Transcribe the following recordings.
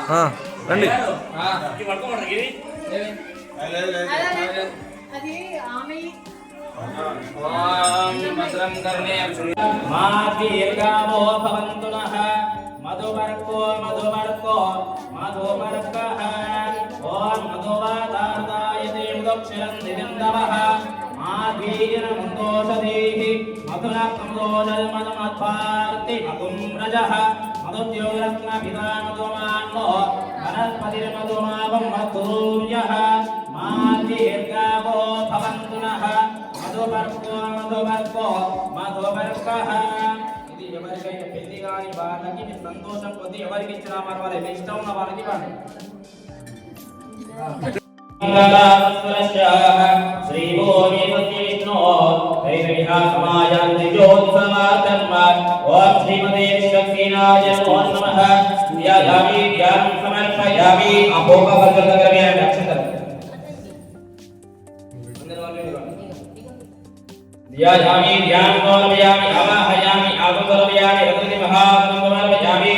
రండి. మధువర్కో మధువర్కో మధువర్కః ఓం మధువాదార్దాయతే ముదక్షరం దిగంధవః ఆధీన మందోషధీః మధురక్తమదోజల్మదమద్భార్తి మధుమ్రజః మధుద్యోరత్న పితా మధుమాన్నో వనస్పతిర్మధుమావం మధుర్యః మాదీర్ఘావో భవంతు నః మధువర్కో మధువర్కో మధువర్కః. ఇది ఎవరికైనా పెళ్లి కాని వాళ్ళకి మీ సంతోషం కొద్ది ఎవరికి ఇచ్చినా పర్వాలేదు, ఇష్టం ఉన్న వాళ్ళకి ఇవ్వండి. శ్రీభూమి సత్యవిష్ణో కైవైహాసమాయాన్తి జ్యోత్సమాధర్మ ఓం శ్రీమతే శక్తినాయ నమో నమః. స్తుయామి ధ్యానం సమర్పయామి. అపోపవర్గద్రవ్యాన్ని అక్షంతలు ధ్యాయామి ధ్యానం సమర్పయామి. ఆవాహయామి ఆగమరమయామి. రత్నతి మహాసంగమర్పయామి.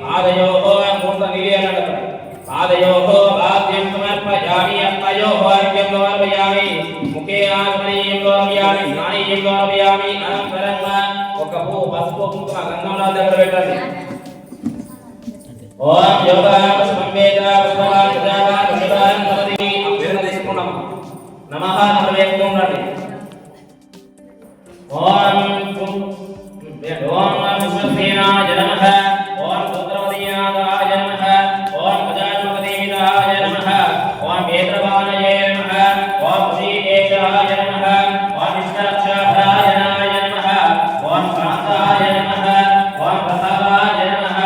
పాదయోః మూర్తనిర్యాణం పాదయోః ఆద్యం సమర్పయామి. అత్తయోః అర్ఘ్యం సమర్పయామి. ముఖే ఆచమనీయం సమర్పయామి. స్నానీయం సమర్పయామి. అనంతరం ఒక పసుపు కుంకుమ గంధంలా దగ్గర పెట్టండి. ఓం యోగాయ పుష్పంవేద పుష్పవాన్ ప్రజావాన్ పుష్పాన్ నమది. అభ్యర్థన తీసుకున్నాం. నమః నమవేత్తం రండి. ఓం విశ్వసేనాయ నమః. ఓం రుద్రవదీనాథాయ నమః. ఓం ప్రజాపతినాయ నమః. ఓం వేద్రవాణయ నమః. ఓం శ్రీకేశాయ నమః. ఓం విష్ణురక్షాభరాయ నమః. ఓం శాంతాయ నమః. ఓం ప్రసాదాయ నమః.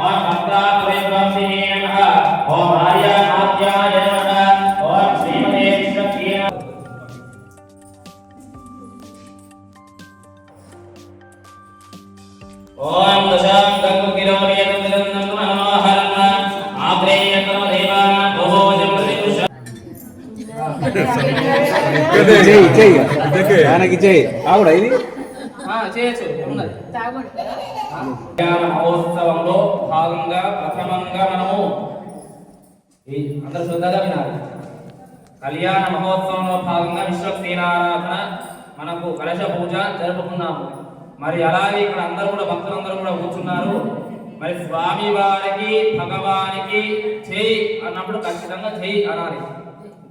ఓం భక్తాపురేశ్వరిణే నమః. ఓం ఆర్యానాథ్యాయ నమః. ఓం శ్రీమతే విష్ణుప్రియ. ఓం దశాంగం కిలోమీయం నిరంతరం మనోహరం ఆగ్రేయతమ దేవాన భోజం ప్రతిపుష. మహోత్సవంలో భాగంగా ప్రథమంగా మనము అందరూ శ్రద్ధగా వినాలి. కళ్యాణ మహోత్సవంలో భాగంగా విశ్వక్సేనారాధన మనకు కలశ పూజ జరుపుకున్నాము. మరి అలాగే ఇక్కడ అందరూ కూడా భక్తులందరూ కూడా కూర్చున్నారు. మరి స్వామి వారికి భగవానికి జై అన్నప్పుడు ఖచ్చితంగా జై అనాలి.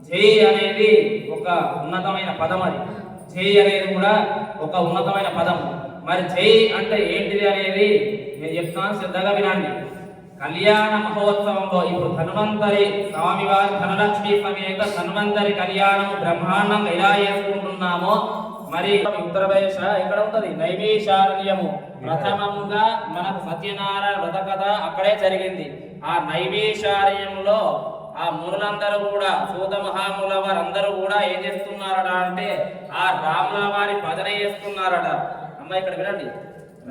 జై అనేది ఒక ఉన్నతమైన పదం. అది జై అనేది కూడా ఒక ఉన్నతమైన పదం. మరి జై అంటే ఏంటిది అనేది నేను చెప్తాను, శ్రద్ధగా వినండి. కళ్యాణ మహోత్సవంలో ఇప్పుడు ధన్వంతరి స్వామివారి ధనలక్ష్మి సమేత ధన్వంతరి కళ్యాణం బ్రహ్మాండంగా ఎలా చేసుకుంటున్నామో మరి ఉత్తరప్రదేశ్ ఇక్కడ ఉంటది నైవేశారణ్యము. ప్రథమంగా మనకు సత్యనారాయణ వ్రత కథ అక్కడే జరిగింది. ఆ నైవేశారణ్యంలో ఆ మునులందరూ కూడా సూత మహాముల వారందరూ కూడా ఏం చేస్తున్నారట అంటే ఆ రాముల వారి భజన చేస్తున్నారట. అమ్మ ఇక్కడ వినండి,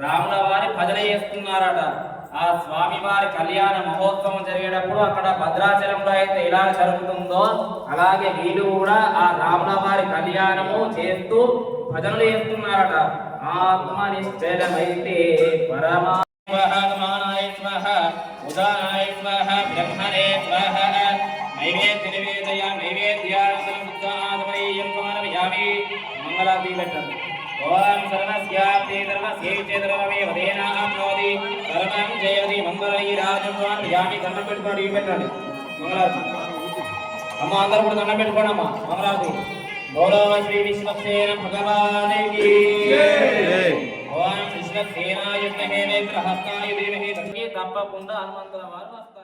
రాముల వారి భజన చేస్తున్నారట. ఆ స్వామి వారి కళ్యాణ మహోత్సవం జరిగేటప్పుడు అక్కడ భద్రాచలంలో అయితే ఎలా జరుగుతుందో అలాగే వీళ్ళు కూడా ఆ రాముల వారి కళ్యాణము చేస్తూ భజనలు చేస్తున్నారట. ఆత్మనిశ్చలమైతే పరమాత్మనాయ స్వః ఉదానాయ స్వః బ్రహ్మణే స్వః నైవేద్య నివేదయ నైవేద్యానంతరం ఉద్గానాదమయం సమర్పయామి. మంగళారతి పెట్టండి. ఓం సర్వస్యాప్తే ధర్మస్యైతే ధర్మమేవ తేనాప్నోతి సర్వం జయతి మంగళై రాజభవన్ యామి. దండం పెట్టుకోండి, పెట్టండి మంగళారతి. అమ్మ అందరూ కూడా దండం పెట్టుకోండి అమ్మ. మంగళారతి. బోలో శ్రీ విశ్వక్సేన భగవానికి జై. ఓం విశ్వక్సేనాయ విద్మహే నేత్రహస్తాయ ధీమహి తప్పకుండా హనుమంతుల వారు వస్తారు.